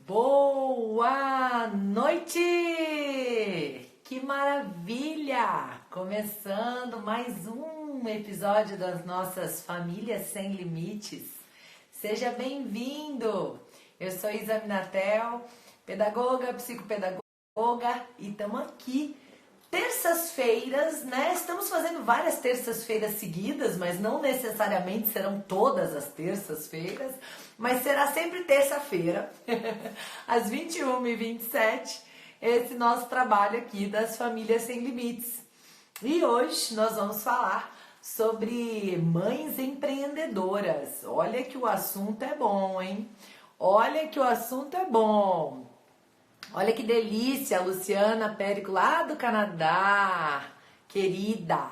Boa noite! Que maravilha! Começando mais um episódio das nossas Famílias Sem Limites. Seja bem-vindo! Eu sou Isa Minatel, pedagoga, psicopedagoga e estamos aqui terças-feiras, né? Estamos fazendo várias terças-feiras seguidas, mas não necessariamente serão todas as terças-feiras, mas será sempre terça-feira, às 21h27, esse nosso trabalho aqui das Famílias Sem Limites. E hoje nós vamos falar sobre mães empreendedoras. Olha que o assunto é bom, hein? Olha que o assunto é bom. Olha que delícia, Luciana Périco, lá do Canadá, querida.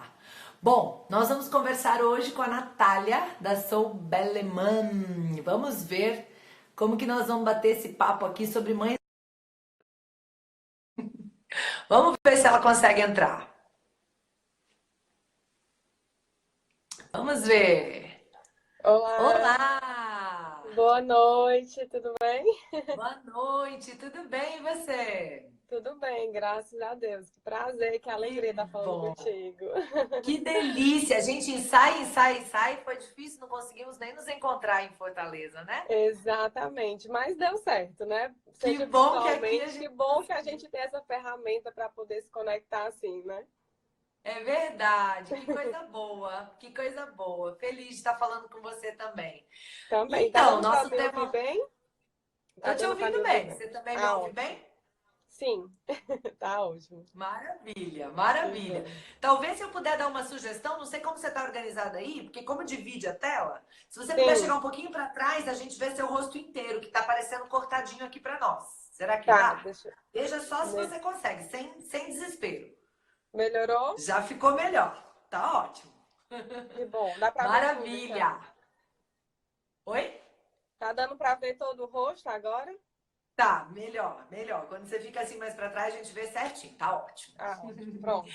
Bom, nós vamos conversar hoje com a Natália, da Sou Belleman. Vamos ver como que nós vamos bater esse papo aqui sobre mães. Vamos ver se ela consegue entrar. Vamos ver. Olá, Olá! boa noite, tudo bem? Boa noite, tudo bem e você? Tudo bem, graças a Deus. Que prazer, que Que alegria estar falando bom! contigo. Que delícia! A gente ensaia. Foi difícil, não conseguimos nem nos encontrar em Fortaleza, né? Exatamente, mas deu certo, né? Que Seja bom que aqui a virtualmente, que gente bom que a conseguiu. gente tem essa ferramenta para poder se conectar assim, né? É verdade, que coisa boa, que coisa boa. Feliz de estar falando com você também. Também, tá Então, dando para nosso me ouvir tema. bem? Tá Tô te dando para me ouvindo ouvir bem. bem? Você também me Ah, ouve ótimo. bem? Sim, tá ótimo. Maravilha, Que maravilha. bom. Talvez se eu puder dar uma sugestão, não sei como você está organizada aí, porque como divide a tela, se você puder chegar Sim, um pouquinho para trás, a gente vê seu rosto inteiro, que está aparecendo cortadinho aqui para nós. Será que tá, dá? deixa. Veja só se me- você consegue, sem desespero. Melhorou? Já ficou melhor. Tá ótimo. Que bom. Dá para ver tudo, Maravilha. então. Oi? Tá dando para ver todo o rosto agora? Tá, melhor, melhor. Quando você fica assim mais para trás, a gente vê certinho. Tá ótimo. Ah, ótimo. Pronto.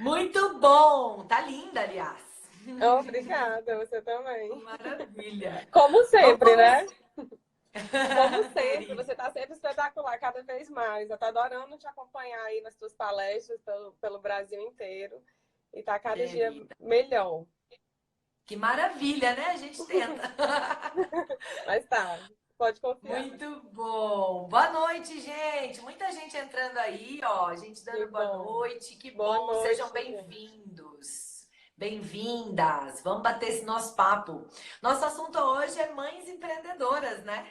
Muito bom. Tá linda, aliás. Obrigada, você também. Maravilha. Como Vamos sempre, né? começar. Como sempre, Querida. você está sempre espetacular, cada vez mais. Eu tô adorando te acompanhar aí nas tuas palestras pelo Brasil inteiro. E tá cada dia Querida. melhor. Que maravilha, né? A gente tenta. Mas tá, pode confiar. Muito bom. Boa noite, gente. Muita gente entrando aí, ó. Gente Que dando boa bom. noite. Que Boa bom. Sejam noite, gente. bem-vindos. Bem-vindas. Vamos bater esse nosso papo. Nosso assunto hoje é mães empreendedoras, né?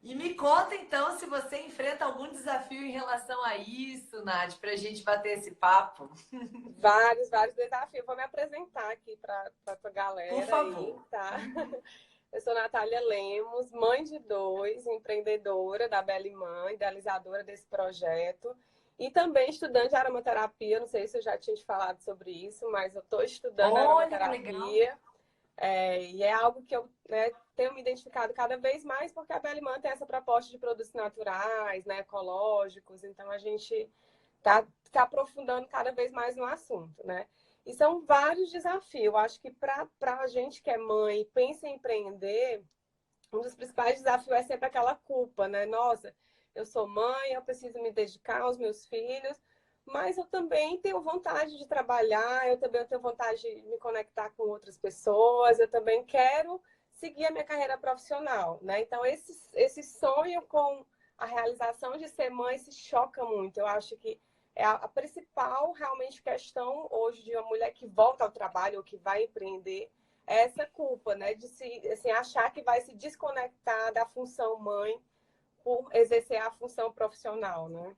E me conta então se você enfrenta algum desafio em relação a isso, Nath, para a gente bater esse papo. Vários desafios. Vou me apresentar aqui para tua Por galera aí, favor. tá? Eu sou Natália Lemos, mãe de dois, empreendedora da Belleman, idealizadora desse projeto e também estudante de aromaterapia. Não sei se eu já tinha te falado sobre isso, mas eu estou estudando Olha que legal. aromaterapia e é algo que eu, né, tenho me identificado cada vez mais porque a Belleman tem essa proposta de produtos naturais, né, ecológicos. Então a gente está tá aprofundando cada vez mais no assunto, né? E são vários desafios. Acho que para a gente que é mãe e pensa em empreender, um dos principais desafios é sempre aquela culpa, né? Nossa, eu sou mãe, eu preciso me dedicar aos meus filhos, mas eu também tenho vontade de trabalhar, eu também tenho vontade de me conectar com outras pessoas, eu também quero seguir a minha carreira profissional, né? Então, esse sonho com a realização de ser mãe se choca muito. Eu acho que é a principal, realmente, questão hoje de uma mulher que volta ao trabalho ou que vai empreender é essa culpa, né? De se assim, achar que vai se desconectar da função mãe por exercer a função profissional, né?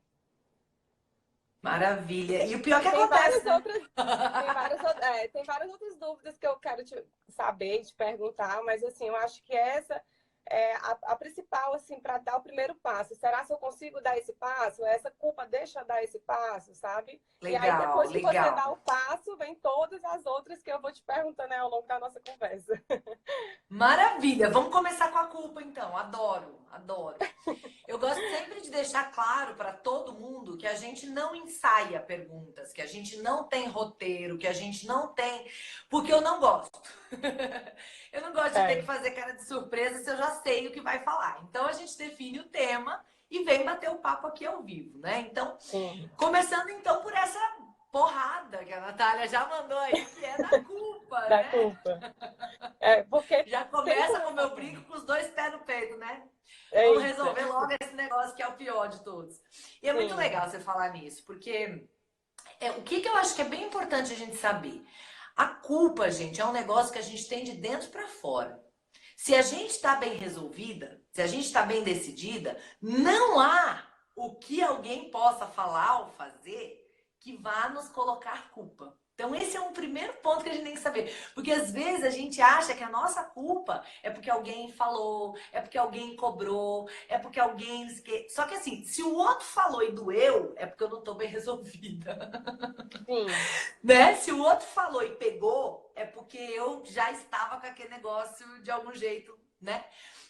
Maravilha. E o pior que E tem acontece, várias né? outras, tem várias outras dúvidas que eu quero te saber, te perguntar, mas assim, eu acho que essa é a principal, assim, para dar o primeiro passo. Será que eu consigo dar esse passo? Essa culpa deixa eu dar esse passo, sabe? E aí, Legal, depois que você legal. dá o passo, vem todas as outras que eu vou te perguntando, né, ao longo da nossa conversa. Maravilha. Vamos começar com a culpa, então. Adoro. adoro. Eu gosto sempre de deixar claro para todo mundo que a gente não ensaia perguntas, que a gente não tem roteiro, que a gente não tem. Porque eu não gosto. Eu não gosto de ter que É, fazer cara de surpresa se eu já sei o que vai falar. Então a gente define o tema e vem bater o papo aqui ao vivo, né? Então, sim, começando então por essa porrada que a Natália já mandou aí, que é da culpa, da né? culpa. É, porque Já tem começa, como como eu brinco, com os dois pés no peito, né? Vamos Eita, resolver logo esse negócio que é o pior de todos. E é muito sim, legal você falar nisso, porque o que, que eu acho que é bem importante a gente saber? A culpa, gente, é um negócio que a gente tem de dentro para fora. Se a gente está bem resolvida, se a gente está bem decidida, não há o que alguém possa falar ou fazer que vá nos colocar culpa. Então, esse é um primeiro ponto que a gente tem que saber. Porque às vezes a gente acha que a nossa culpa é porque alguém falou, é porque alguém cobrou, é porque alguém. Só que assim, se o outro falou e doeu, é porque eu não estou bem resolvida. sim, Né? Se o outro falou e pegou, é porque eu já estava com aquele negócio de algum jeito, né?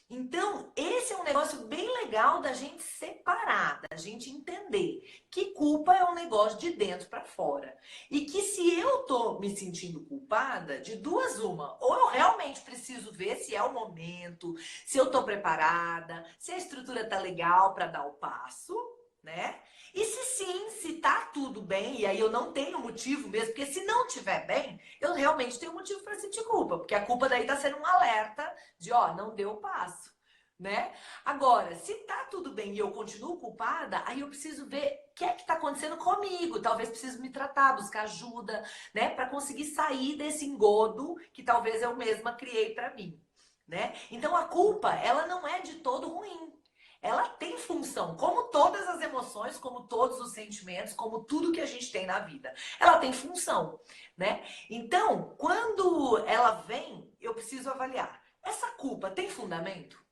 Então, esse é um negócio bem legal da gente separar, da gente entender que culpa é um negócio de dentro para fora. E que se eu tô me sentindo culpada, de duas uma, ou eu realmente preciso ver se é o momento, se eu tô preparada, se a estrutura tá legal para dar o passo, né? E se sim, se tá tudo bem, e aí eu não tenho motivo mesmo, porque se não tiver bem, eu realmente tenho motivo para sentir culpa, porque a culpa daí tá sendo um alerta de, ó, não deu o passo, né? Agora, se tá tudo bem e eu continuo culpada, aí eu preciso ver o que é que tá acontecendo comigo. Talvez preciso me tratar, buscar ajuda, né, para conseguir sair desse engodo que talvez eu mesma criei para mim, né? Então a culpa, ela não é de todo ruim. Ela tem função, como todas as emoções, como todos os sentimentos, como tudo que a gente tem na vida. Ela tem função, né? Então, quando ela vem, eu preciso avaliar. Essa culpa tem fundamento?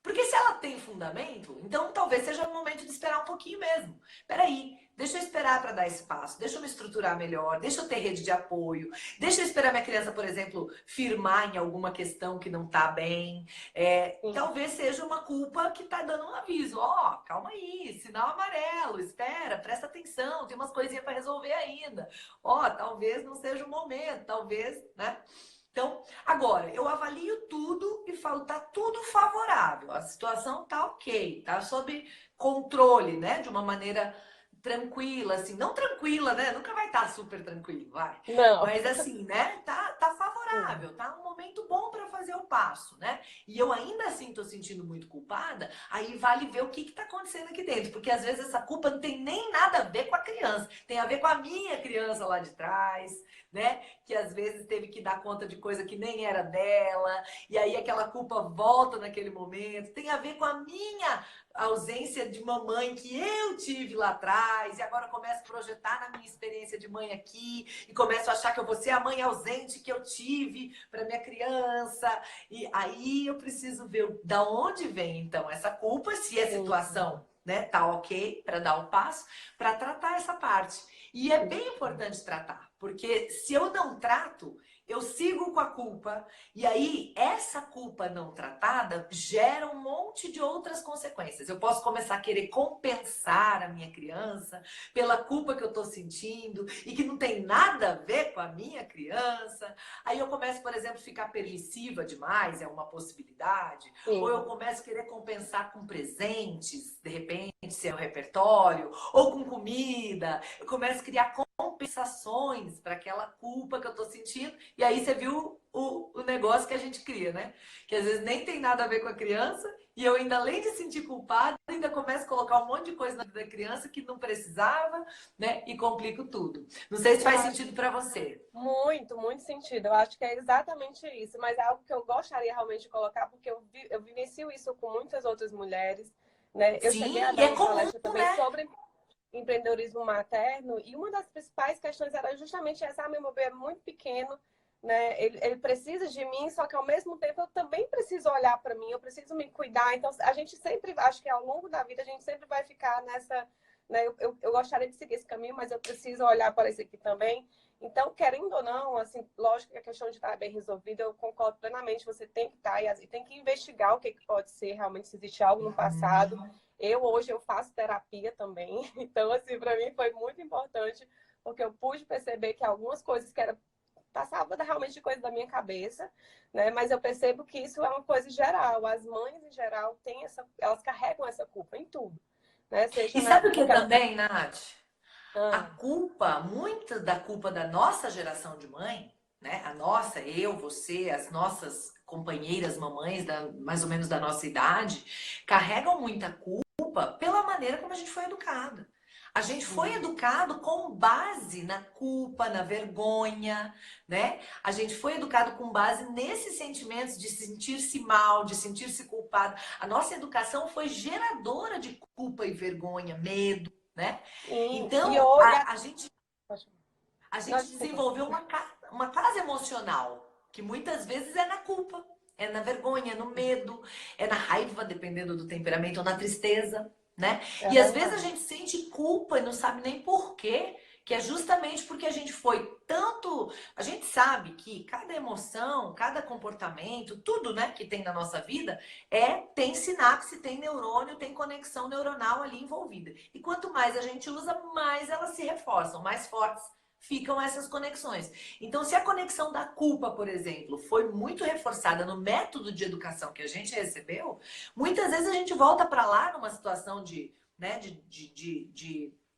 Porque se ela tem fundamento, então talvez seja o momento de esperar um pouquinho mesmo. Peraí, deixa eu esperar para dar esse passo, deixa eu me estruturar melhor, deixa eu ter rede de apoio, deixa eu esperar minha criança, por exemplo, firmar em alguma questão que não está bem. sim, Talvez seja uma culpa que está dando um aviso. Ó, calma aí, sinal amarelo, espera, presta atenção, tem umas coisinhas para resolver ainda. Ó, talvez não seja o momento, talvez, né? Então, agora, eu avalio tudo e falo, tá tudo favorável, a situação tá ok, tá sob controle, né? De uma maneira tranquila, assim, não tranquila, né? Nunca vai estar super tranquilo, vai. não, Mas assim, né? Tá sim, favorável, tá um momento bom para fazer o passo, né? E eu ainda assim tô sentindo muito culpada, aí vale ver o que que tá acontecendo aqui dentro, porque às vezes essa culpa não tem nem nada a ver com a criança, tem a ver com a minha criança lá de trás, né? Que às vezes teve que dar conta de coisa que nem era dela, e aí aquela culpa volta naquele momento. Tem a ver com a minha ausência de mamãe que eu tive lá atrás, e agora eu começo a projetar na minha experiência de mãe aqui, e começo a achar que eu vou ser a mãe ausente que eu tive para minha criança. E aí eu preciso ver da onde vem então essa culpa, se a sim, situação, né, tá ok para dar o passo, para tratar essa parte. E é bem importante tratar, porque se eu não trato, eu sigo com a culpa, e aí essa culpa não tratada gera um monte de outras consequências. Eu posso começar a querer compensar a minha criança pela culpa que eu estou sentindo e que não tem nada a ver com a minha criança. Aí eu começo, por exemplo, a ficar permissiva demais, é uma possibilidade. Ou eu sim, começo a querer compensar com presentes, de repente, se é o repertório, ou com comida. Eu começo a criar compensações para aquela culpa que eu tô sentindo. E aí você viu o negócio que a gente cria, né? Que às vezes nem tem nada a ver com a criança. E eu ainda, além de sentir culpada, ainda começo a colocar um monte de coisa na vida da criança que não precisava, né? E complico tudo. Não sei se eu faz acho sentido para você. muito, muito sentido. Eu acho que é exatamente isso, mas é algo que eu gostaria realmente de colocar, porque eu vivencio isso com muitas outras mulheres, né? Eu cheguei a Sim, e dar é uma comum, palestra também né? sobre empreendedorismo materno, e uma das principais questões era justamente essa: meu bebê é muito pequeno, né? Ele precisa de mim, só que ao mesmo tempo eu também preciso olhar para mim, eu preciso me cuidar. Então, a gente sempre, acho que ao longo da vida, a gente sempre vai ficar nessa, né? Eu gostaria de seguir esse caminho, mas eu preciso olhar para isso aqui também. Então, querendo ou não, assim, lógico que a questão de estar bem resolvida, eu concordo plenamente, você tem que estar e tem que investigar o que pode ser, realmente, se existe algo no passado. Hoje, eu faço terapia também, então, assim, para mim foi muito importante, porque eu pude perceber que algumas coisas que passava realmente de coisa da minha cabeça, né? Mas eu percebo que isso é uma coisa geral. As mães, em geral, elas carregam essa culpa em tudo, né? Seja E sabe o que naquela... também, Nath? A Ah, culpa, muita da culpa da nossa geração de mãe, né? A nossa, eu, você, as nossas companheiras mamães, mais ou menos da nossa idade, carregam muita culpa pela maneira como a gente foi educada. A gente foi educado com base na culpa, na vergonha, né? A gente foi educado com base nesses sentimentos de sentir-se mal, de sentir-se culpado. A nossa educação foi geradora de culpa e vergonha, medo, né? e Então, hoje... a Não, gente desculpa. desenvolveu uma casa emocional, que muitas vezes é na culpa, é na vergonha, é no medo, é na raiva, dependendo do temperamento, ou na tristeza, né? É E às vezes a verdade. gente sente culpa e não sabe nem por quê, que é justamente porque a gente foi tanto. A gente sabe que cada emoção, cada comportamento, tudo, né, que tem na nossa vida, tem sinapse, tem neurônio, tem conexão neuronal ali envolvida. E quanto mais a gente usa, mais elas se reforçam, mais fortes ficam essas conexões. Então, se a conexão da culpa, por exemplo, foi muito reforçada no método de educação que a gente recebeu, muitas vezes a gente volta para lá numa situação né,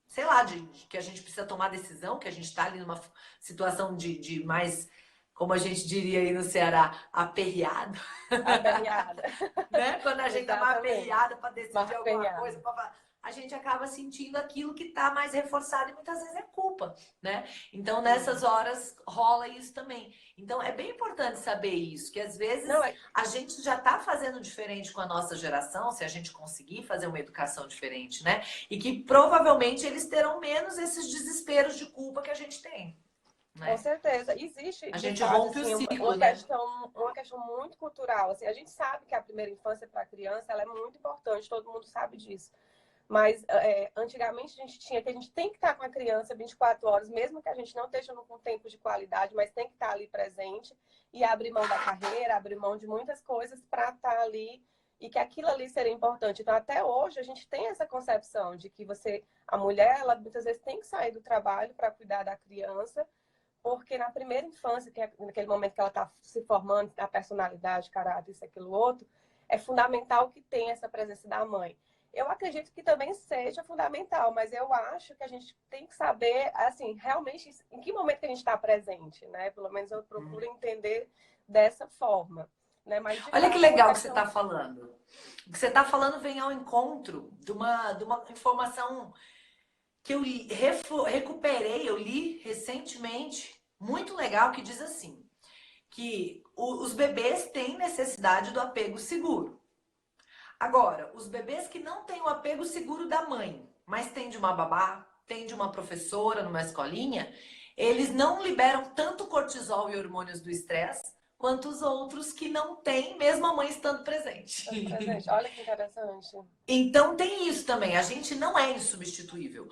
sei lá, de que a gente precisa tomar decisão, que a gente está ali numa situação de mais, como a gente diria aí no Ceará, aperreado. Aperreada. Né? Quando a gente tá mais Exatamente. aperreado para decidir Mais alguma coisa, aperreada. a gente acaba sentindo aquilo que está mais reforçado e muitas vezes é culpa, né? Então nessas Sim. horas rola isso também. Então é bem importante saber isso, que às Não, vezes a gente já está fazendo diferente com a nossa geração, se a gente conseguir fazer uma educação diferente, né? E que provavelmente eles terão menos esses desesperos de culpa que a gente tem, com né? certeza. Existe, A de gente fato, rompe o assim, ciclo, né? uma questão muito cultural. Assim, a gente sabe que a primeira infância para a criança ela é muito importante, todo mundo sabe disso. Mas antigamente a gente tinha que a gente tem que estar com a criança 24 horas, mesmo que a gente não esteja com tempo de qualidade, mas tem que estar ali presente e abrir mão da carreira, abrir mão de muitas coisas para estar ali e que aquilo ali seria importante. Então, até hoje, a gente tem essa concepção de que a mulher, ela muitas vezes tem que sair do trabalho para cuidar da criança, porque na primeira infância, que é naquele momento que ela está se formando, a personalidade, caráter, isso, aquilo, outro, é fundamental que tenha essa presença da mãe. Eu acredito que também seja fundamental, mas eu acho que a gente tem que saber, assim, realmente em que momento que a gente está presente, né? Pelo menos eu procuro entender dessa forma, né? Mas, de Olha que fato, é uma legal que você está questão... falando. O que você está falando vem ao encontro de uma informação que eu recuperei, eu li recentemente, muito legal, que diz assim, que os bebês têm necessidade do apego seguro. Agora, os bebês que não têm o apego seguro da mãe, mas têm de uma babá, têm de uma professora numa escolinha, eles não liberam tanto cortisol e hormônios do estresse quanto os outros que não têm, mesmo a mãe estando presente. presente. Olha que interessante. Então tem isso também, a gente não é insubstituível.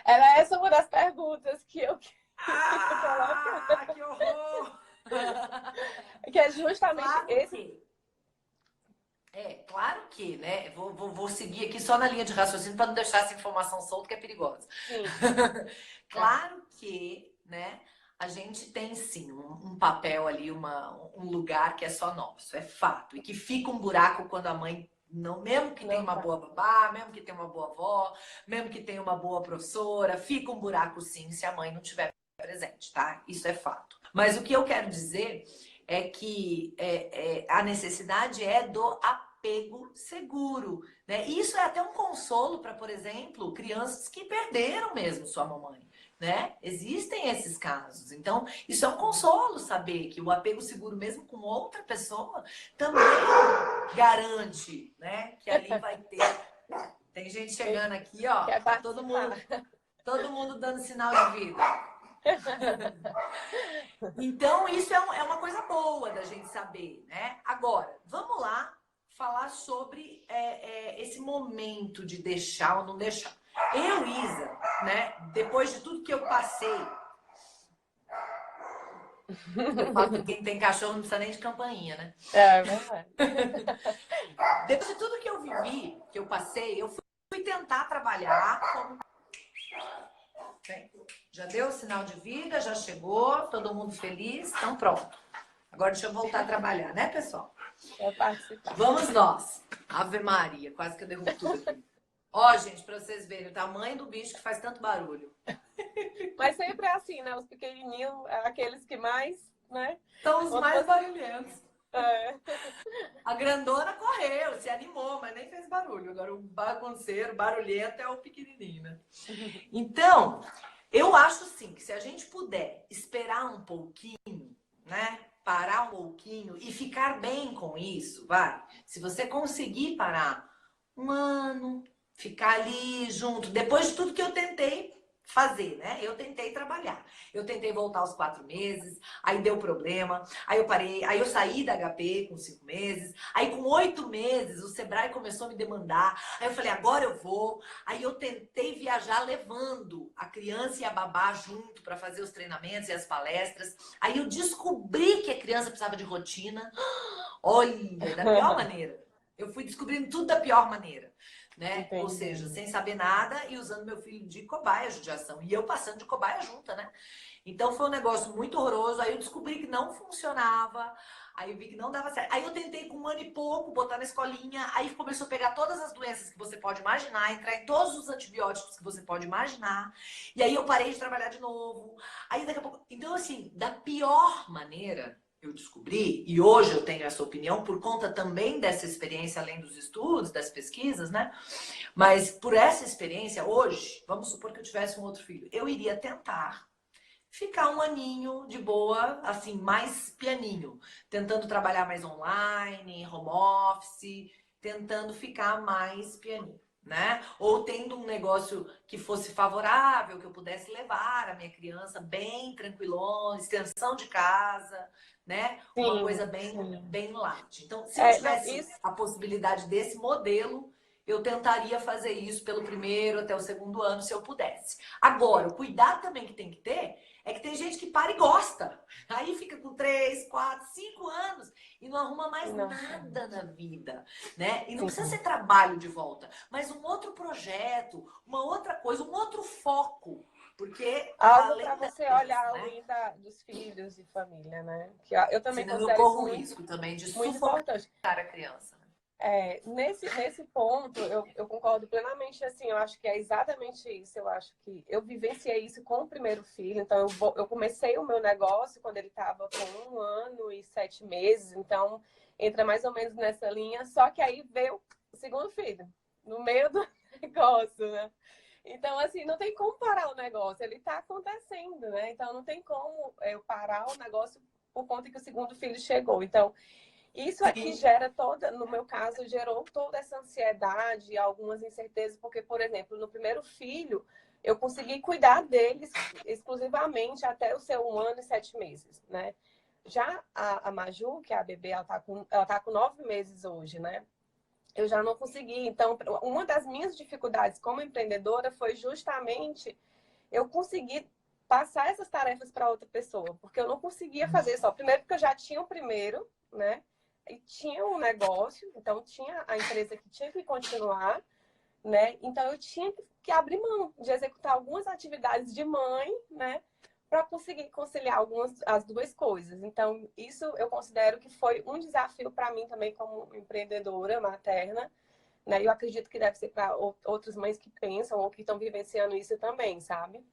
Era essa uma das perguntas que eu queria colocar. Ah, que horror! Que é justamente Claro esse... que. Claro que, né? Vou seguir aqui só na linha de raciocínio para não deixar essa informação solta que é perigosa. Sim, Claro que, né? A gente tem sim um papel ali, um lugar que é só nosso, é fato. E que fica um buraco quando a mãe não, mesmo que tenha não uma tá. boa babá, mesmo que tenha uma boa avó, mesmo que tenha uma boa professora, fica um buraco sim se a mãe não estiver presente, tá? Isso é fato. Mas o que eu quero dizer é que a necessidade é do apego seguro, né? E isso é até um consolo para, por exemplo, crianças que perderam mesmo sua mamãe, né? Existem esses casos. Então, isso é um consolo saber que o apego seguro, mesmo com outra pessoa, também garante, né? Que ali vai ter. Tem gente chegando aqui, ó, Quer todo participar? mundo, todo mundo dando sinal de vida. Então, isso é uma coisa boa da gente saber, né? Agora, vamos lá falar sobre esse momento de deixar ou não deixar. Eu, Isa, né, depois de tudo que eu passei, eu falo que quem tem cachorro não precisa nem de campainha, né? É verdade. Depois de tudo que eu vivi, que eu passei, eu fui tentar trabalhar como... Bem, já deu o sinal de vida, já chegou, todo mundo feliz, então pronto. Agora deixa eu voltar a trabalhar, né, pessoal? É participar. Vamos nós. Ave Maria, quase que eu derrubo tudo aqui. Ó, gente, pra vocês verem o tamanho do bicho que faz tanto barulho. Mas sempre é assim, né? Os pequenininhos, aqueles que mais, né? São os Quando mais você... barulhentos. É. A grandona correu, se animou, mas nem fez barulho. Agora o bagunceiro, barulhento é o pequenininho, né? Então, eu acho sim que se a gente puder esperar um pouquinho, né? Parar um pouquinho e ficar bem com isso, vai. Se você conseguir parar um ano, ficar ali junto, depois de tudo que eu tentei fazer, né? Eu tentei trabalhar. Eu tentei voltar aos 4 meses, aí deu problema, aí eu parei, aí eu saí da HP com 5 meses, aí com 8 meses o Sebrae começou a me demandar, aí eu falei, agora eu vou. Aí eu tentei viajar levando a criança e a babá junto para fazer os treinamentos e as palestras. Aí eu descobri que a criança precisava de rotina. Olha, da pior maneira. Eu fui descobrindo tudo da pior maneira, né? Entendi. Ou seja, sem saber nada e usando meu filho de cobaia, judiação. E eu passando de cobaia junta, né? Então foi um negócio muito horroroso. Aí eu descobri que não funcionava. Aí eu vi que não dava certo. Aí eu tentei com 1 ano e pouco botar na escolinha. Aí começou a pegar todas as doenças que você pode imaginar, entrar em todos os antibióticos que você pode imaginar. E aí eu parei de trabalhar de novo. Aí daqui a pouco... Então, assim, da pior maneira... eu descobri, e hoje eu tenho essa opinião por conta também dessa experiência, além dos estudos, das pesquisas, né? Mas por essa experiência, hoje, vamos supor que eu tivesse um outro filho, eu iria tentar ficar 1 aninho de boa, assim, mais pianinho, tentando trabalhar mais online, home office, tentando ficar mais pianinho, né? Ou tendo um negócio que fosse favorável, que eu pudesse levar a minha criança bem tranquilona, extensão de casa, né? Uma Sim, coisa bem, sim. bem light. Então, se eu Não, tivesse isso... a possibilidade desse modelo, eu tentaria fazer isso pelo primeiro até o 2º ano, se eu pudesse. Agora, o cuidado também que tem que ter é que tem gente que para e gosta. Aí fica com 3, 4, 5 anos e não arruma mais Não. nada na vida, né? E não Sim. precisa ser trabalho de volta, mas um outro projeto, uma outra coisa, um outro foco. Porque Algo além para das você coisas, olhar né? além dos filhos e família, né? Que eu também Senão eu considero isso corro o muito, risco também de muito sufocar importante. a criança. Nesse ponto, eu concordo plenamente, assim, eu acho que é exatamente isso, eu acho que eu vivenciei isso com o primeiro filho, então eu comecei o meu negócio quando ele estava com 1 ano e 7 meses, então entra mais ou menos nessa linha, só que aí veio o segundo filho, no meio do negócio, né? Então, assim, não tem como parar o negócio, ele está acontecendo, né? Então não tem como eu parar o negócio por conta que o segundo filho chegou, então... Isso aqui gera toda, no meu caso, gerou toda essa ansiedade, algumas incertezas, porque, por exemplo, no primeiro filho, eu consegui cuidar deles exclusivamente até o seu 1 ano e 7 meses, né? Já a Maju, que é a bebê, ela tá com 9 meses hoje, né? Eu já não consegui. Então, uma das minhas dificuldades como empreendedora foi justamente eu conseguir passar essas tarefas para outra pessoa, porque eu não conseguia fazer só. Primeiro, porque eu já tinha o primeiro, né? E tinha um negócio, então tinha a empresa que tinha que continuar, né? Então eu tinha que abrir mão de executar algumas atividades de mãe, né? Para conseguir conciliar as duas coisas. Então, isso eu considero que foi um desafio para mim também como empreendedora materna, né? Eu acredito que deve ser para outras mães que pensam ou que estão vivenciando isso também, sabe?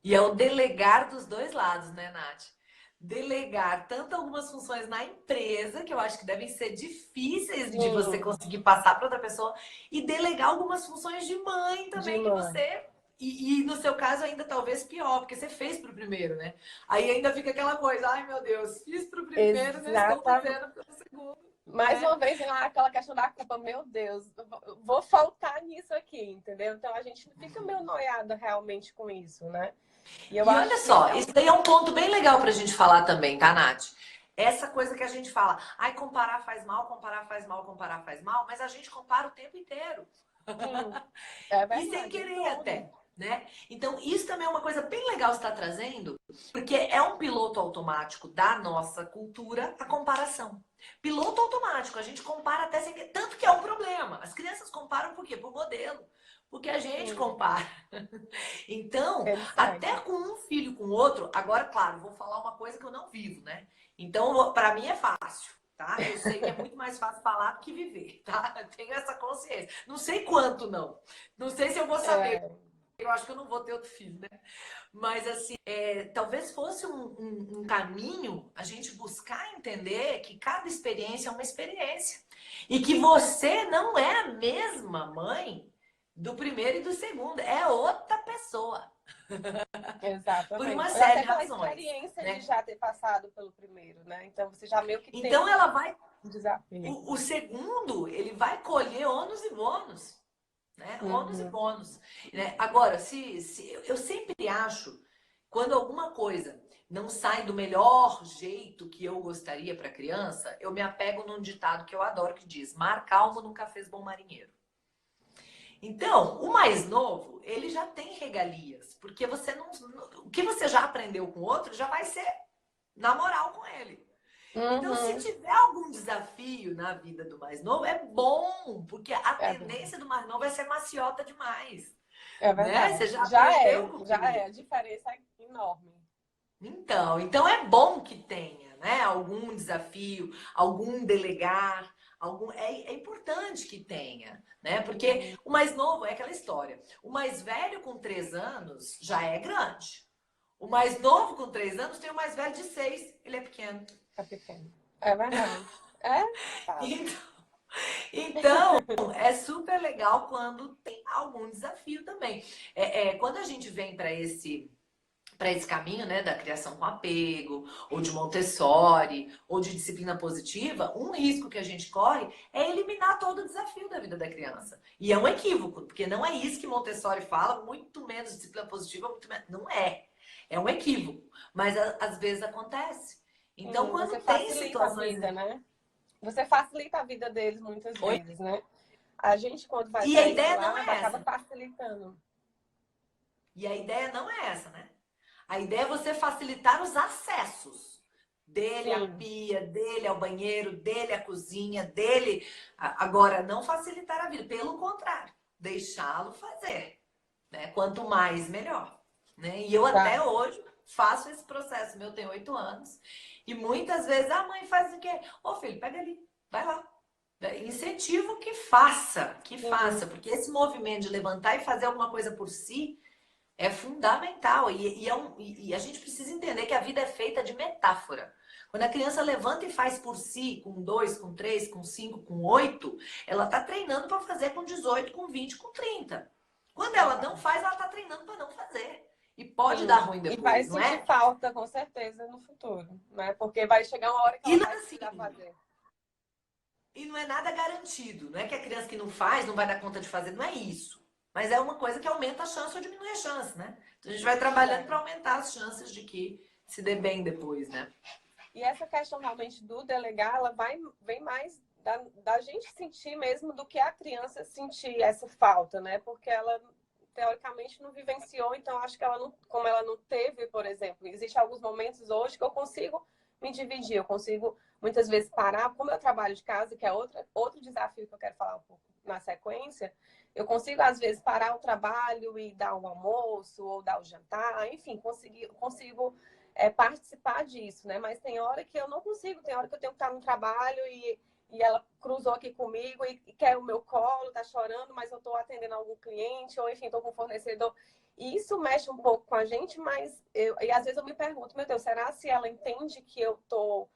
E é o delegar dos dois lados, né, Nath? Delegar tanto algumas funções na empresa, que eu acho que devem ser difíceis de você Sim, conseguir passar para outra pessoa, e delegar algumas funções de mãe de também, que mãe. você. E no seu caso ainda talvez pior, porque você fez pro primeiro, né? Aí ainda fica aquela coisa, ai meu Deus, fiz pro primeiro, não estou Exatamente. fazendo pro segundo, Mais né? uma vez, aquela questão da culpa, meu Deus, vou faltar nisso aqui, entendeu? Então a gente fica meio noiada realmente com isso, né? E eu E olha acho que só, isso daí é um ponto bem legal pra gente falar também, tá, Nath? Essa coisa que a gente fala, ai, comparar faz mal, comparar faz mal, comparar faz mal, mas a gente compara o tempo inteiro. É E sem verdade, querer tudo. até, né? Então, isso também é uma coisa bem legal você estar trazendo, porque é um piloto automático da nossa cultura a comparação. Piloto automático, a gente compara até sem querer. Tanto que é um problema. As crianças comparam por quê? Por modelo. Porque a gente Sim, compara. Então, ele até segue. com um filho com o outro, agora, claro, vou falar uma coisa que eu não vivo, né? Então, para mim é fácil, tá? Eu sei que é muito mais fácil falar do que viver, tá? Eu tenho essa consciência. Não sei quanto, não. Não sei se eu vou saber. É, Eu acho que eu não vou ter outro filho, né? Mas, assim, talvez fosse um caminho a gente buscar entender que cada experiência é uma experiência. E que você não é a mesma mãe do primeiro e do segundo. É outra pessoa. Por exatamente. uma série Até de pela razões, experiência de né? já ter passado pelo primeiro, né? Então você já meio que Então, tem ela vai... um desafio. O segundo, ele vai colher ônus e bônus. Né? Ônus e Uhum. bônus. Né? Agora, se eu sempre acho, quando alguma coisa não sai do melhor jeito que eu gostaria para a criança, eu me apego num ditado que eu adoro que diz: mar calmo nunca fez bom marinheiro. Então, o mais novo, ele já tem regalias, porque você não, o que você já aprendeu com o outro já vai ser na moral com ele. Então, se Uhum. tiver algum desafio na vida do mais novo, é bom, porque a É verdade. tendência do mais novo é ser maciota demais, É né? Você verdade. já aprendeu com o Já é. primeiro. A diferença é enorme. Então é bom que tenha, né? Algum desafio, algum delegar, é importante que tenha, né? Porque Uhum. o mais novo é aquela história. O mais velho com 3 anos já é grande. O mais novo com 3 anos tem o mais velho de 6, ele é pequeno. É pequeno. É verdade. É fato. Então, é super legal quando tem algum desafio também. Quando a gente vem para esse caminho, né, da criação com apego, ou de Montessori, ou de disciplina positiva, um risco que a gente corre é eliminar todo o desafio da vida da criança. E é um equívoco, porque não é isso que Montessori fala, muito menos disciplina positiva, muito menos, não é. É um equívoco, mas às vezes acontece. Então, Sim, quando você tem facilita a situações. vida, né? Você facilita a vida deles muitas Oi? vezes, né? A gente, quando vai E a para esse ideia não lado, é acaba essa. facilitando. E a ideia não é essa, né? A ideia é você facilitar os acessos dele à Sim, pia, dele ao banheiro, dele à cozinha, dele. Agora, não facilitar a vida, pelo contrário, deixá-lo fazer, né? Quanto mais, melhor. Né? E eu até tá. hoje faço esse processo. Meu tem 8 anos. E muitas vezes a mãe faz o quê? Ô filho, pega ali, vai lá. Incentivo que Sim, faça, porque esse movimento de levantar e fazer alguma coisa por si é fundamental. E a gente precisa entender que a vida é feita de metáfora. Quando a criança levanta e faz por si, com 2, com 3, com 5, com 8, ela está treinando para fazer com 18, com 20, com 30. Quando ela não verdade. faz, ela está treinando para não fazer. E pode dar Sim. ruim E vai depois, não sentir é? falta, com certeza, no futuro, né? Porque vai chegar uma hora que E ela não vai é assim, precisar fazer. e não é nada garantido. Não é que a criança que não faz não vai dar conta de fazer, não é isso. Mas é uma coisa que aumenta a chance ou diminui a chance, né? Então a gente vai trabalhando para É. aumentar as chances de que se dê bem depois, né? E essa questão realmente do delegar, ela vem mais da gente sentir mesmo do que a criança sentir essa falta, né? Porque ela, teoricamente, não vivenciou, então acho que ela não, como ela não teve, por exemplo, existem alguns momentos hoje que eu consigo me dividir, eu consigo muitas vezes parar, como eu trabalho de casa, que é outro desafio que eu quero falar um pouco na sequência, eu consigo, às vezes, parar o trabalho e dar o almoço ou dar o jantar, enfim, consigo participar disso, né? Mas tem hora que eu não consigo, tem hora que eu tenho que estar no trabalho e ela cruzou aqui comigo e quer o meu colo, tá chorando, mas eu estou atendendo algum cliente, ou enfim, estou com um fornecedor. E isso mexe um pouco com a gente, mas e às vezes eu me pergunto, meu Deus, será se ela entende que eu tô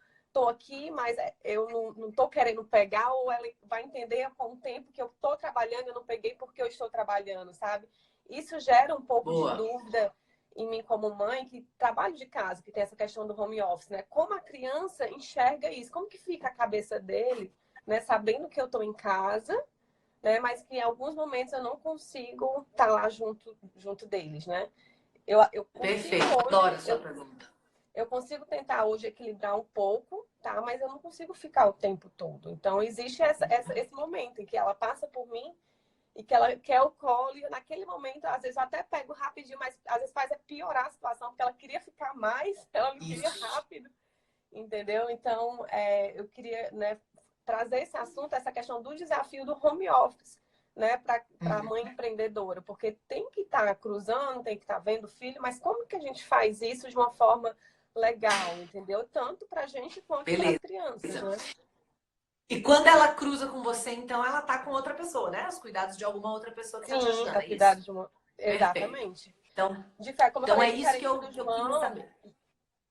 aqui, mas eu não tô querendo pegar, ou ela vai entender com o tempo que eu tô trabalhando, eu não peguei porque eu estou trabalhando, sabe? Isso gera um pouco de Boa. dúvida em mim como mãe, que trabalho de casa, que tem essa questão do home office, né? Como a criança enxerga isso? Como que fica a cabeça dele, né? Sabendo que eu estou em casa, né? Mas que em alguns momentos eu não consigo estar lá junto deles, né? Eu consigo Perfeito. hoje, Adoro a sua pergunta. eu consigo tentar hoje equilibrar um pouco, tá? Mas eu não consigo ficar o tempo todo. Então, existe esse momento em que ela passa por mim e que ela quer o colo, e naquele momento, às vezes eu até pego rapidinho, mas às vezes faz piorar a situação, porque ela queria ficar mais, ela não queria Isso. rápido, entendeu? Então, eu queria, né, trazer esse assunto, essa questão do desafio do home office, né, para a Uhum. mãe empreendedora, porque tem que estar cruzando, tem que estar vendo o filho, mas como que a gente faz isso de uma forma legal, entendeu? Tanto para a gente quanto para as Beleza. crianças, né? E quando ela cruza com você, então ela tá com outra pessoa, né? Os cuidados de alguma outra pessoa que tá te Sim, ajudando, a é cuidado isso? de uma. Perfeito. Exatamente. Então, Como eu então falei, é isso que eu queria saber.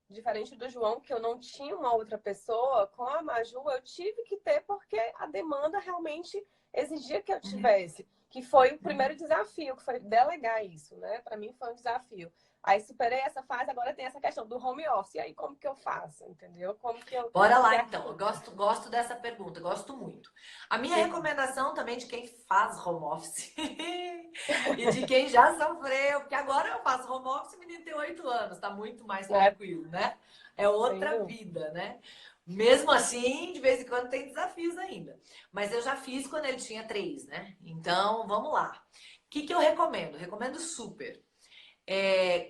diferente do João, que eu não tinha uma outra pessoa, com a Maju eu tive que ter porque a demanda realmente exigia que eu Uhum. tivesse. Que foi o primeiro desafio, que foi delegar isso, né? Para mim foi um desafio. Aí superei essa fase, agora tem essa questão do home office. E aí como que eu faço, entendeu? Como que eu Bora que lá, então. Eu arrumo? gosto dessa pergunta, gosto muito. A minha Uhum. recomendação também de quem faz home office e de quem já sofreu, porque agora eu faço home office, o menino tem 8 anos, tá muito mais Né? tranquilo, né? É Sem outra dúvida. vida, né? Mesmo assim, de vez em quando tem desafios ainda. Mas eu já fiz quando ele tinha 3, né? Então, vamos lá. O que que eu recomendo? Recomendo super.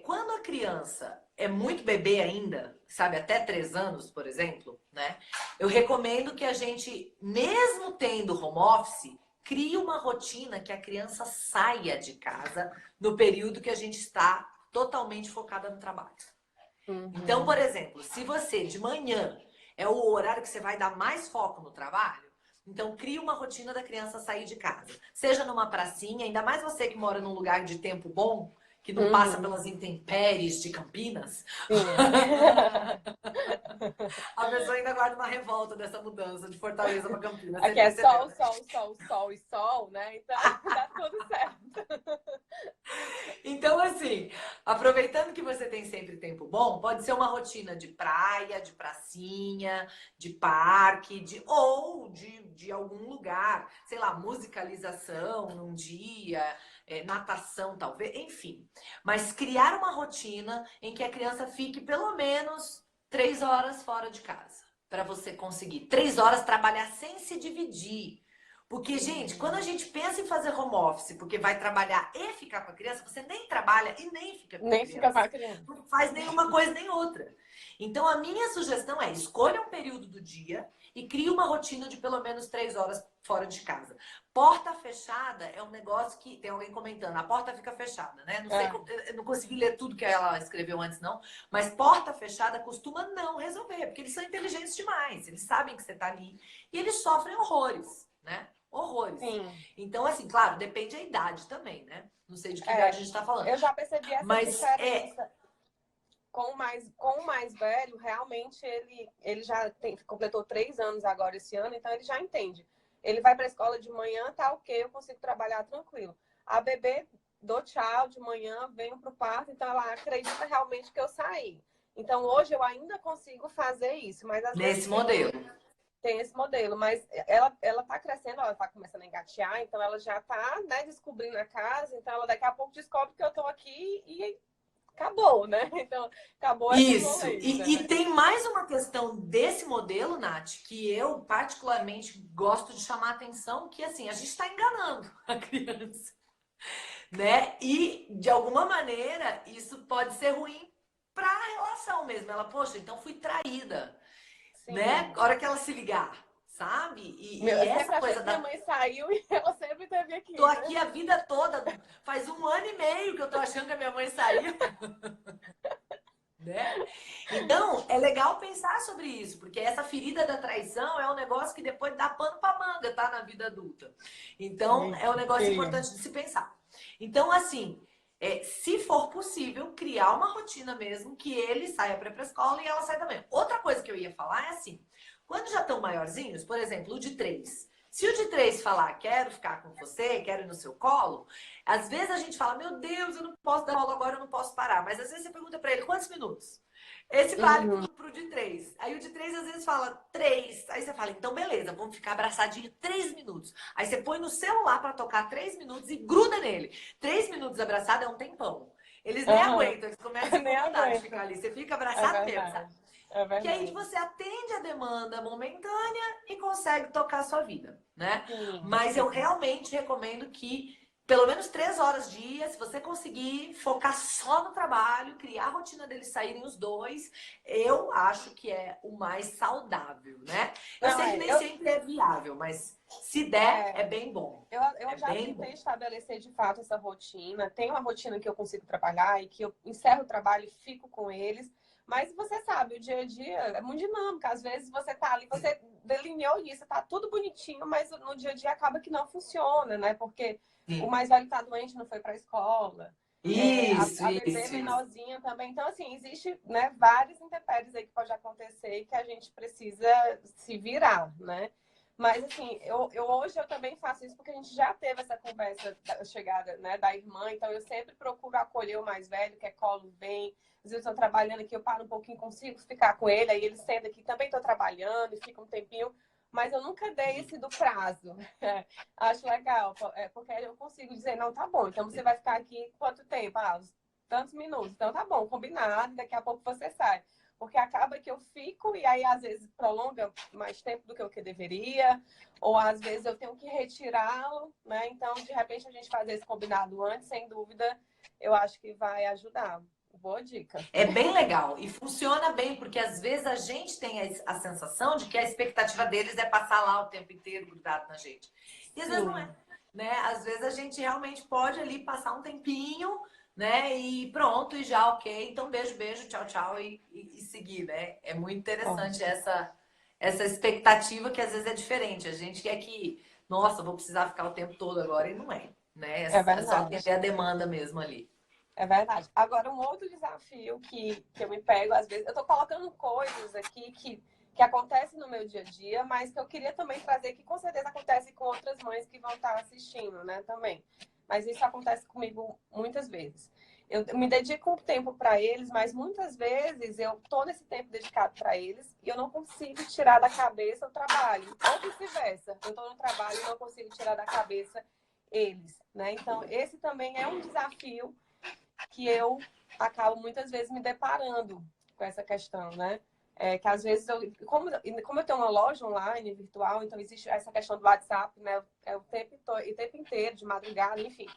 Quando a criança é muito bebê ainda, sabe, até 3 anos, por exemplo, né? Eu recomendo que a gente, mesmo tendo home office, crie uma rotina que a criança saia de casa no período que a gente está totalmente focada no trabalho. Então, por Uhum. exemplo, se você de manhã é o horário que você vai dar mais foco no trabalho, então crie uma rotina da criança sair de casa. Seja numa pracinha, ainda mais você que mora num lugar de tempo bom, que não passa Uhum. pelas intempéries de Campinas, Sim. a pessoa ainda guarda uma revolta dessa mudança de Fortaleza para Campinas. Você Aqui é percebeu, sol, né? sol, sol, sol e sol, né? Então dá tudo certo. Então, assim, aproveitando que você tem sempre tempo bom, pode ser uma rotina de praia, de pracinha, de parque, de algum lugar, sei lá, musicalização num dia, natação talvez, enfim. Mas criar uma rotina em que a criança fique pelo menos 3 horas fora de casa. Para você conseguir 3 horas trabalhar sem se dividir. Porque, gente, quando a Uhum. gente pensa em fazer home office, porque vai trabalhar e ficar com a criança, você nem trabalha e nem fica com a Nem fica com criança. a criança. Não faz nenhuma coisa nem outra. Então, a minha sugestão é escolha um período do dia e crie uma rotina de pelo menos 3 horas fora de casa. Porta fechada é um negócio que tem alguém comentando, a porta fica fechada, né? Não sei, É. eu não consegui ler tudo que ela escreveu antes, não, mas porta fechada costuma não resolver, porque eles são inteligentes demais, eles sabem que você tá ali e eles sofrem horrores, né? Horrores. Sim. Então, assim, claro, depende da idade também, né? Não sei de que idade É. a gente tá falando. Eu já percebi essa Mas diferença. Com o mais velho, realmente ele já completou 3 anos agora esse ano, então ele já entende. Ele vai para a escola de manhã, tá ok, eu consigo trabalhar tranquilo. A bebê, dou tchau de manhã, venho para o parto, então ela acredita realmente que eu saí. Então hoje eu ainda consigo fazer isso, mas às vezes nesse modelo. tem esse modelo, mas ela tá crescendo, ela tá começando a engatear, então ela já tá, né, descobrindo a casa, então ela daqui a pouco descobre que eu tô aqui e acabou, né? Então, acabou essa Isso. moleza, E né? tem mais uma questão desse modelo, Nath, que eu particularmente gosto de chamar a atenção, que assim, a gente está enganando a criança, né? E de alguma maneira isso pode ser ruim para a relação mesmo. Ela, poxa, então fui traída, né? Sim. A hora que ela se ligar, sabe? E Eu essa sempre achei coisa que minha da mãe saiu e ela sempre esteve tô aqui, né? aqui a vida toda, faz 1 ano e meio que eu tô achando que a minha mãe saiu, né? Então, é legal pensar sobre isso, porque essa ferida da traição é um negócio que depois dá pano pra manga, tá? Na vida adulta. Então, é um Eita, negócio querido. importante de se pensar. Então, assim, se for possível, criar uma rotina mesmo, que ele saia para a escola e ela saia também. Outra coisa que eu ia falar é assim, quando já estão maiorzinhos, por exemplo, o de 3. Se o de 3 falar, quero ficar com você, quero ir no seu colo, às vezes a gente fala, meu Deus, eu não posso dar aula agora, eu não posso parar. Mas às vezes você pergunta para ele, quantos minutos? Esse vale Uhum. pro de 3. Aí o de 3 às vezes fala 3. Aí você fala, então beleza, vamos ficar abraçadinho 3 minutos. Aí você põe no celular para tocar 3 minutos e gruda nele. 3 minutos abraçado é um tempão. Eles nem Aham. aguentam, eles começam a se Nem incomodar de aguento. ficar ali. Você fica É abraçado mesmo, sabe? verdade. É que aí verdade. você atende a demanda momentânea e consegue tocar a sua vida, né? Sim, Mas eu sim. realmente recomendo que pelo menos 3 horas dia, se você conseguir focar só no trabalho, criar a rotina deles saírem os dois, eu acho que é o mais saudável, né? Eu Não, sei que é, nem sempre é viável, mas se der, é, é bem bom. eu É já bem tentei bom. estabelecer de fato essa rotina. Tem uma rotina que eu consigo trabalhar e que eu encerro o trabalho e fico com eles. Mas você sabe, o dia a dia é muito dinâmico. Às vezes você tá ali, você delineou isso, tá tudo bonitinho, mas no dia a dia acaba que não funciona, né? Porque o Sim. mais velho tá doente, não foi para a escola. Isso, A bebê isso, isso. menorzinha também. Então, assim, existe, né, várias intempéries aí que pode acontecer e que a gente precisa se virar, né? Mas, assim, hoje eu também faço isso porque a gente já teve essa conversa da chegada, né, da irmã, então eu sempre procuro acolher o mais velho, que é colo bem. Às vezes eu estou trabalhando aqui, eu paro um pouquinho, consigo ficar com ele, aí ele senta aqui, também estou trabalhando e fica um tempinho, mas eu nunca dei esse do prazo. Acho legal, porque eu consigo dizer, não, tá bom, então você vai ficar aqui quanto tempo? Ah, tantos minutos. Então tá bom, combinado, daqui a pouco você sai. Porque acaba que eu fico e aí às vezes prolonga mais tempo do que eu que deveria, ou às vezes eu tenho que retirá-lo, né? Então, de repente, a gente fazer esse combinado antes, sem dúvida, eu acho que vai ajudar. Boa dica. É bem legal e funciona bem, porque às vezes a gente tem a sensação de que a expectativa deles é passar lá o tempo inteiro grudado na gente. E às vezes não é, Sim, né? Às vezes a gente realmente pode ali passar um tempinho, né? E pronto, e já ok. Então beijo, beijo, tchau, tchau e seguir, né? É muito interessante ótimo. essa expectativa que às vezes é diferente. A gente quer que, nossa, vou precisar ficar o tempo todo agora e não é, né? É É só verdade. atender a demanda mesmo ali. É verdade. Agora, um outro desafio que eu me pego, às vezes, eu estou colocando coisas aqui que acontecem no meu dia a dia, mas que eu queria também trazer, que com certeza acontece com outras mães que vão estar assistindo, né, também. Mas isso acontece comigo muitas vezes. Eu me dedico um tempo para eles, mas muitas vezes eu estou nesse tempo dedicado para eles e eu não consigo tirar da cabeça o trabalho. Ou vice-versa. Eu estou no trabalho e não consigo tirar da cabeça eles, né? Então, esse também é um desafio que eu acabo muitas vezes me deparando com essa questão, né? Que às vezes, como eu tenho uma loja online, virtual, então existe essa questão do WhatsApp, né? É o tempo inteiro, de madrugada, enfim.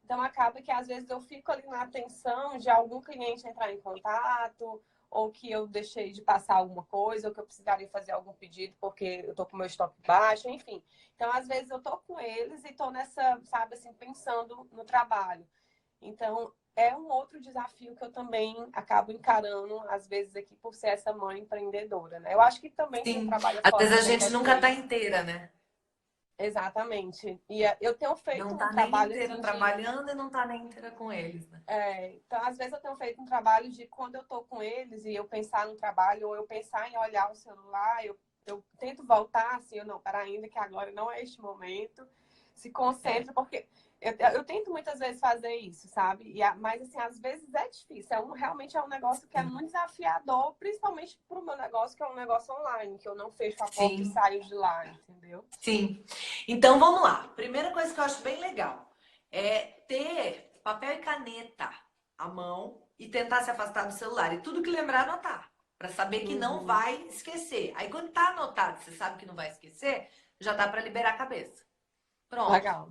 Então acaba que às vezes eu fico ali na atenção de algum cliente entrar em contato, ou que eu deixei de passar alguma coisa, ou que eu precisaria fazer algum pedido porque eu tô com o meu estoque baixo, enfim. Então, às vezes, eu tô com eles e tô nessa, sabe, assim, pensando no trabalho. Então, é um outro desafio que eu também acabo encarando, às vezes, aqui por ser essa mãe empreendedora, né? Eu acho que também quem Sim, trabalha às fora vezes a também gente deve nunca ter tá isso. inteira, né? Exatamente. E eu tenho feito Não um tá nem trabalho, inteira assim, de... trabalhando e não tá nem inteira com eles, né? Então, às vezes, eu tenho feito um trabalho de quando eu tô com eles e eu pensar no trabalho, ou eu pensar em olhar o celular, eu tento voltar, assim, eu não, para ainda que agora não é este momento. Se É. concentra, porque eu tento muitas vezes fazer isso, sabe? Mas, assim, às vezes é difícil. Realmente é um negócio que é Sim, muito desafiador, principalmente para o meu negócio, que é um negócio online, que eu não fecho a porta e sim, saio de lá, entendeu? sim. Então vamos lá. Primeira coisa que eu acho bem legal é ter papel e caneta à mão e tentar se afastar do celular. E tudo que lembrar, anotar. Pra saber que não Uhum. vai esquecer. Aí quando tá anotado, você sabe que não vai esquecer, já dá pra liberar a cabeça. Pronto. Legal.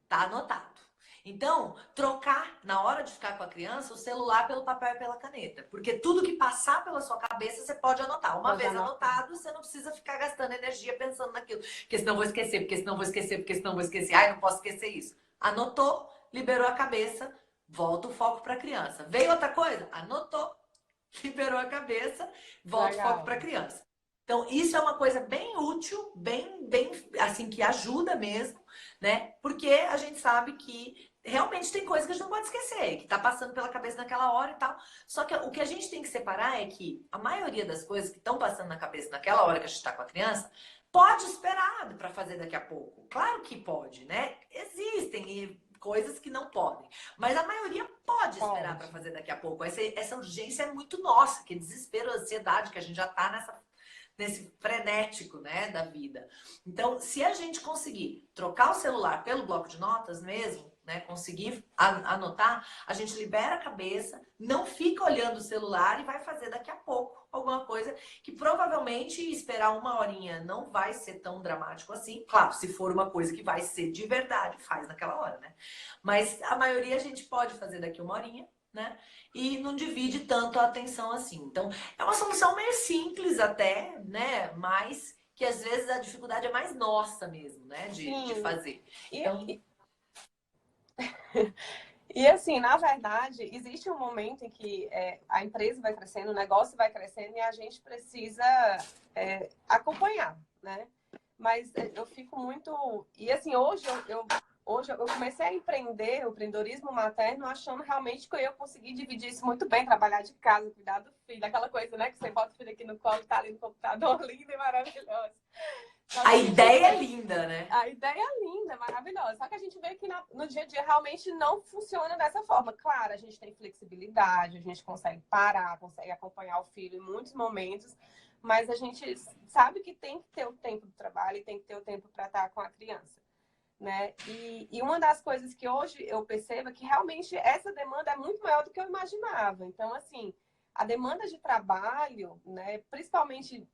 Tá anotado. Então, trocar na hora de ficar com a criança o celular pelo papel e pela caneta. Porque tudo que passar pela sua cabeça, você pode anotar. Uma Pode vez anotar. anotado, você não precisa ficar gastando energia pensando naquilo. Porque senão vou esquecer, porque senão vou esquecer, porque senão vou esquecer. Ai, não posso esquecer isso. Anotou, liberou a cabeça, volta o foco para a criança. Veio outra coisa? Anotou, liberou a cabeça, volta o foco Legal. para a criança. Então, isso é uma coisa bem útil, bem, assim, que ajuda mesmo, né? Porque a gente sabe que realmente tem coisa que a gente não pode esquecer, que tá passando pela cabeça naquela hora e tal. Só que o que a gente tem que separar é que a maioria das coisas que estão passando na cabeça naquela hora que a gente tá com a criança, pode esperar para fazer daqui a pouco. Claro que pode, né? Existem coisas que não podem, mas a maioria pode esperar para Pode. fazer daqui a pouco. Essa urgência é muito nossa, que desespero, ansiedade, que a gente já tá nesse frenético, né, da vida. Então, se a gente conseguir trocar o celular pelo bloco de notas mesmo, né, conseguir anotar, a gente libera a cabeça, não fica olhando o celular e vai fazer daqui a pouco alguma coisa que provavelmente esperar uma horinha não vai ser tão dramático assim. Claro, se for uma coisa que vai ser de verdade, faz naquela hora, né? Mas a maioria a gente pode fazer daqui uma horinha, né? E não divide tanto a atenção assim. Então, é uma solução meio simples até, né? Mas que às vezes a dificuldade é mais nossa mesmo, né? De Sim. fazer. E, Então, e, e assim, na verdade, existe um momento em que a empresa vai crescendo, o negócio vai crescendo e a gente precisa acompanhar, né? Mas eu fico muito. E assim, hoje eu comecei a empreender o empreendedorismo materno achando realmente que eu ia conseguir dividir isso muito bem, trabalhar de casa, cuidar do filho, aquela coisa, né? Que você bota o filho aqui no colo, tá ali no computador, linda e maravilhosa. Só que a a gente ideia é vê, linda, né? a ideia é linda, maravilhosa. Só que a gente vê que no dia a dia realmente não funciona dessa forma. Claro, a gente tem flexibilidade, a gente consegue parar, consegue acompanhar o filho em muitos momentos, mas a gente sabe que tem que ter o tempo do trabalho e tem que ter o tempo para estar com a criança, né? E uma das coisas que hoje eu percebo é que realmente essa demanda é muito maior do que eu imaginava. Então, assim, a demanda de trabalho, né, principalmente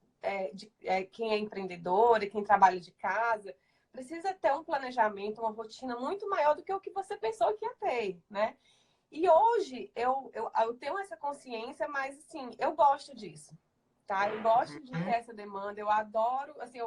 quem é empreendedor e quem trabalha de casa, precisa ter um planejamento, uma rotina muito maior do que o que você pensou que ia ter, né? E hoje eu tenho essa consciência, mas assim, eu gosto disso, tá? Eu gosto de ter essa demanda, eu adoro, assim,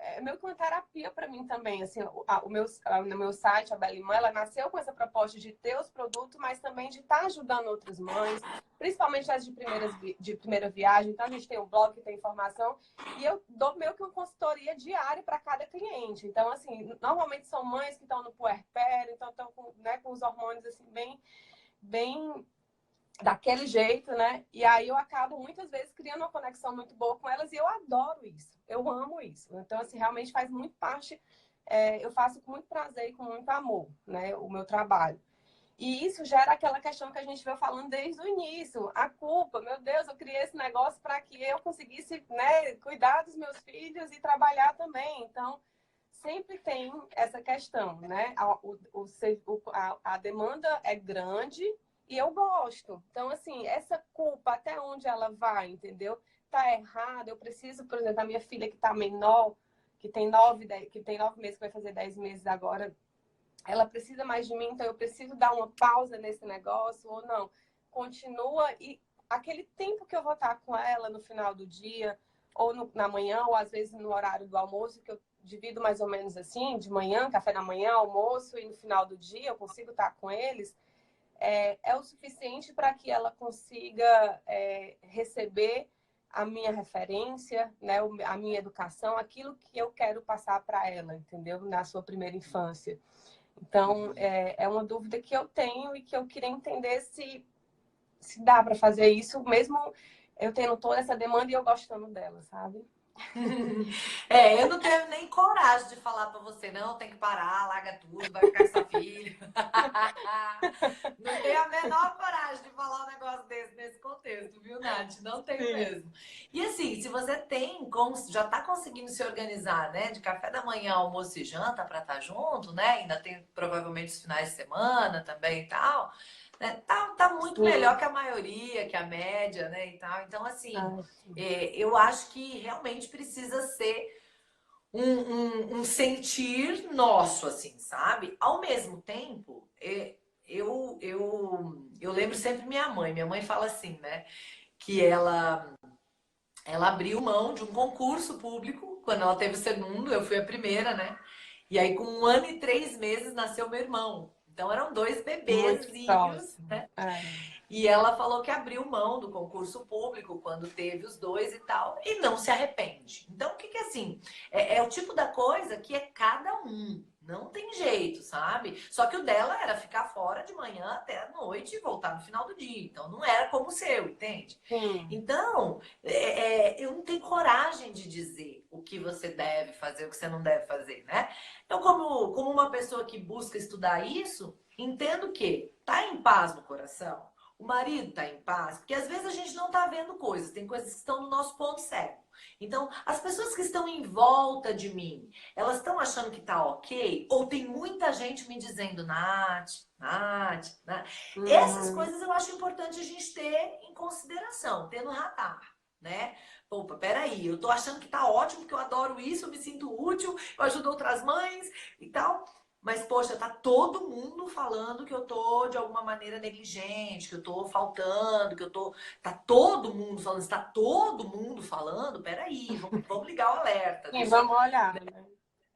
é meio que uma terapia para mim também, assim, no meu site, a Belimã, ela nasceu com essa proposta de ter os produtos, mas também de estar ajudando outras mães, principalmente as de primeira viagem. Então, a gente tem um blog que tem informação e eu dou meio que uma consultoria diária para cada cliente. Então, assim, normalmente são mães que estão no puerpério, então estão com, né, com os hormônios, assim, bem daquele jeito, né? E aí eu acabo muitas vezes criando uma conexão muito boa com elas e eu adoro isso, eu amo isso. Então, assim, realmente faz muito parte, eu faço com muito prazer e com muito amor, né? O meu trabalho. E isso gera aquela questão que a gente veio falando desde o início, a culpa. Meu Deus, eu criei esse negócio para que eu conseguisse, né, cuidar dos meus filhos e trabalhar também. Então, sempre tem essa questão, né? A demanda é grande e eu gosto. Então, assim, essa culpa, até onde ela vai, entendeu? Tá errado, eu preciso, por exemplo, a minha filha que tá menor, que tem 9 meses, que vai fazer 10 meses agora, ela precisa mais de mim, então eu preciso dar uma pausa nesse negócio ou não. Continua e aquele tempo que eu vou estar com ela no final do dia, ou na manhã, ou às vezes no horário do almoço, que eu divido mais ou menos assim, de manhã, café da manhã, almoço, e no final do dia eu consigo estar com eles, é o suficiente para que ela consiga receber a minha referência, né, a minha educação, aquilo que eu quero passar para ela, entendeu? Na sua primeira infância. Então, é uma dúvida que eu tenho e que eu queria entender se dá para fazer isso, mesmo eu tendo toda essa demanda e eu gostando dela, sabe? Eu não tenho nem coragem de falar pra você, não, tem que parar, larga tudo, vai ficar com sua filha. Não tenho a menor coragem de falar um negócio desse nesse contexto, viu, Nath? Não tenho Sim. mesmo. E assim, se você já tá conseguindo se organizar, né, de café da manhã, almoço e janta pra estar junto, né? Ainda tem provavelmente os finais de semana também e tal. Né? Tá muito Sim. melhor que a maioria, que a média, né, e tal. Então, assim, Ah, eu acho que realmente precisa ser um sentir nosso, assim, sabe? Ao mesmo tempo, eu lembro sempre minha mãe. Minha mãe fala assim, né? Que ela abriu mão de um concurso público quando ela teve o segundo, eu fui a primeira, né? E aí, com 1 ano e 3 meses, nasceu meu irmão. Então, eram dois muito bebezinhos, próximo. né? E ela falou que abriu mão do concurso público quando teve os dois e tal, e não se arrepende. Então, o que é assim? É o tipo da coisa que é cada um. Não tem jeito, sabe? Só que o dela era ficar fora de manhã até a noite e voltar no final do dia. Então, não era como o seu, entende? Sim. Então, eu não tenho coragem de dizer o que você deve fazer, o que você não deve fazer, né? Então, como uma pessoa que busca estudar isso, entendo que tá em paz no coração, o marido tá em paz, porque às vezes a gente não tá vendo coisas, tem coisas que estão no nosso ponto cego. Então, as pessoas que estão em volta de mim, elas estão achando que tá ok? Ou tem muita gente me dizendo, Nath, Nath, Nath. Essas Uhum. coisas eu acho importante a gente ter em consideração, ter no radar. né? Opa, peraí, eu tô achando que tá ótimo, porque eu adoro isso, eu me sinto útil, eu ajudo outras mães e tal. Mas, poxa, tá todo mundo falando que eu tô de alguma maneira negligente, que eu tô faltando, que eu tô. Tá todo mundo falando, se tá todo mundo falando, peraí, vamos ligar o alerta. Sim, vamos olhar, né?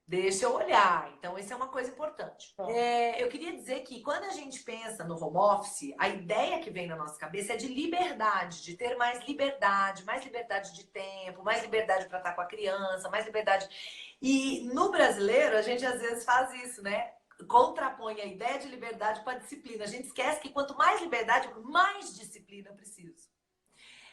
Deixa eu olhar. Então, isso é uma coisa importante. Bom. Eu queria dizer que quando a gente pensa no home office, a ideia que vem na nossa cabeça é de liberdade, de ter mais liberdade de tempo, mais liberdade para estar com a criança, mais liberdade. E no brasileiro, a gente às vezes faz isso, né? Contrapõe a ideia de liberdade com a disciplina. A gente esquece que quanto mais liberdade, mais disciplina eu preciso.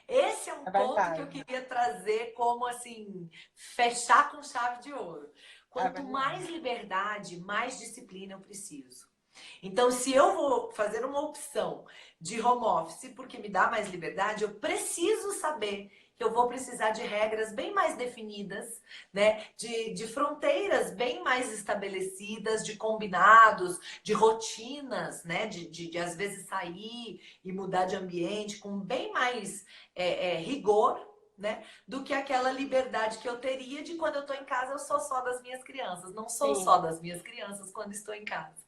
Esse é um É ponto que eu verdade. queria trazer como assim, fechar com chave de ouro. É Quanto mais verdade. liberdade, mais disciplina eu preciso. Então, se eu vou fazer uma opção de home office porque me dá mais liberdade, eu preciso saber que eu vou precisar de regras bem mais definidas, né? De fronteiras bem mais estabelecidas, de combinados, de rotinas, né? De às vezes sair e mudar de ambiente com bem mais rigor, né? Do que aquela liberdade que eu teria de quando eu estou em casa, eu sou só das minhas crianças. Não sou só Sim. das minhas crianças quando estou em casa,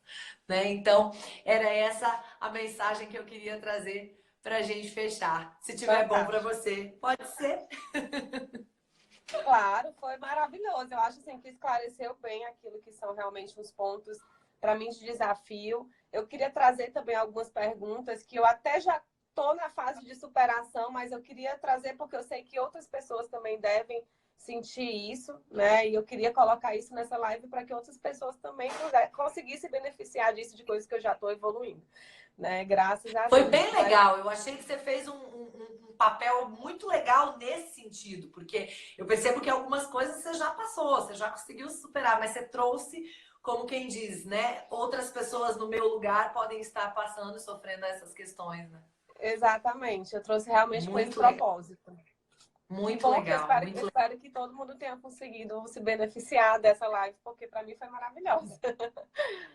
né? Então, era essa a mensagem que eu queria trazer para a gente fechar. Se tiver bom para Fantástico. você, pode ser. Claro, foi maravilhoso. Eu acho assim, que esclareceu bem aquilo que são realmente os pontos para mim de desafio. Eu queria trazer também algumas perguntas que eu até já estou na fase de superação, mas eu queria trazer porque eu sei que outras pessoas também devem sentir isso, né? E eu queria colocar isso nessa live para que outras pessoas também conseguissem beneficiar disso, de coisas que eu já estou evoluindo, né? Graças a Foi Deus. bem legal. Eu achei que você fez um papel muito legal nesse sentido, porque eu percebo que algumas coisas você já passou, você já conseguiu superar, mas você trouxe, como quem diz, né? Outras pessoas no meu lugar podem estar passando e sofrendo essas questões, né? Exatamente. Eu trouxe realmente com esse Muito legal. propósito. Que Muito bom que eu legal, espero, muito legal. espero que todo mundo tenha conseguido se beneficiar dessa live, porque para mim foi maravilhosa.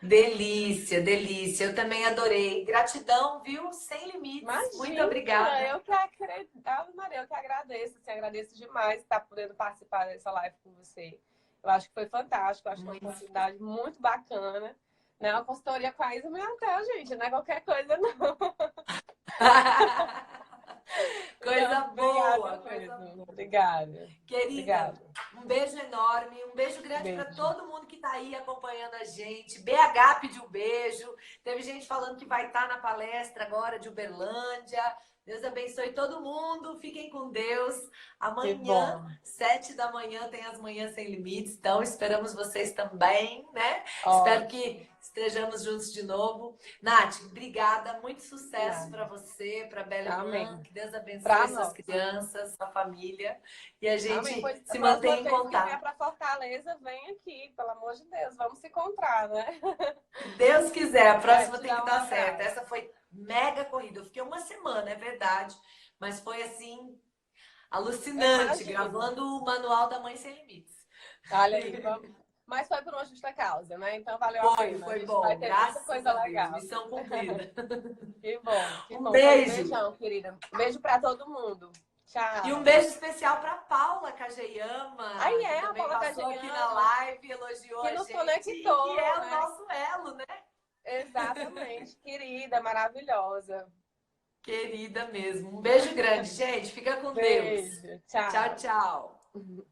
Delícia, delícia. Eu também adorei. Gratidão, viu? Sem limites. Muito Imagina, obrigada. eu que acredito, Maria, eu que agradeço, assim, agradeço demais estar podendo participar dessa live com você. Eu acho que foi fantástico, eu acho que foi uma Muito. oportunidade muito bacana. Né? Uma consultoria com a Isa Pimentel, gente, não é qualquer coisa, não. Então, Coisa obrigada boa, coisa mesmo. boa. Obrigada. Querida, Obrigada. um beijo enorme, um beijo grande para Beijo. todo mundo que está aí acompanhando a gente. BH pediu um beijo. Teve gente falando que vai estar na palestra agora de Uberlândia. Deus abençoe todo mundo. Fiquem com Deus. Que Amanhã, bom. 7 da manhã, tem as Manhãs Sem Limites. Então, esperamos vocês também, né? Espero Ótimo. que estejamos juntos de novo. Nath, obrigada. Muito sucesso para Nada. você, para a Bela Irmã. Amém. Que Deus abençoe Para suas nós. crianças, sua família. E a Amém. gente Pois a se próxima mantém em vez que vier contato. para Fortaleza, vem aqui, pelo amor de Deus. Vamos se encontrar, né? Se Deus quiser, a É, próxima te tem que dar um dar certo. abraço. Essa foi mega corrida. Eu fiquei uma semana, é verdade. Mas foi assim, Eu alucinante, imagino. gravando o Manual da Mãe Sem Limites. Olha aí, vamos. Mas foi por uma justa causa, né? Então valeu a pena. A Foi gente vai bom, ter muita graças coisa a Deus. legal. Missão cumprida. Que bom, que Um bom. Pois beijo. beijão, querida. Beijo para todo mundo. E um Tchau. beijo especial para Paula Aí Kageyama, que é, a também Paula passou aqui na Cageyama, live, elogiou que a nos gente e que conectou, é o né? nosso elo, né? Exatamente, querida, maravilhosa. Querida mesmo. Um beijo grande, gente. Fica com Deus. Beijo, Tchau, tchau. tchau.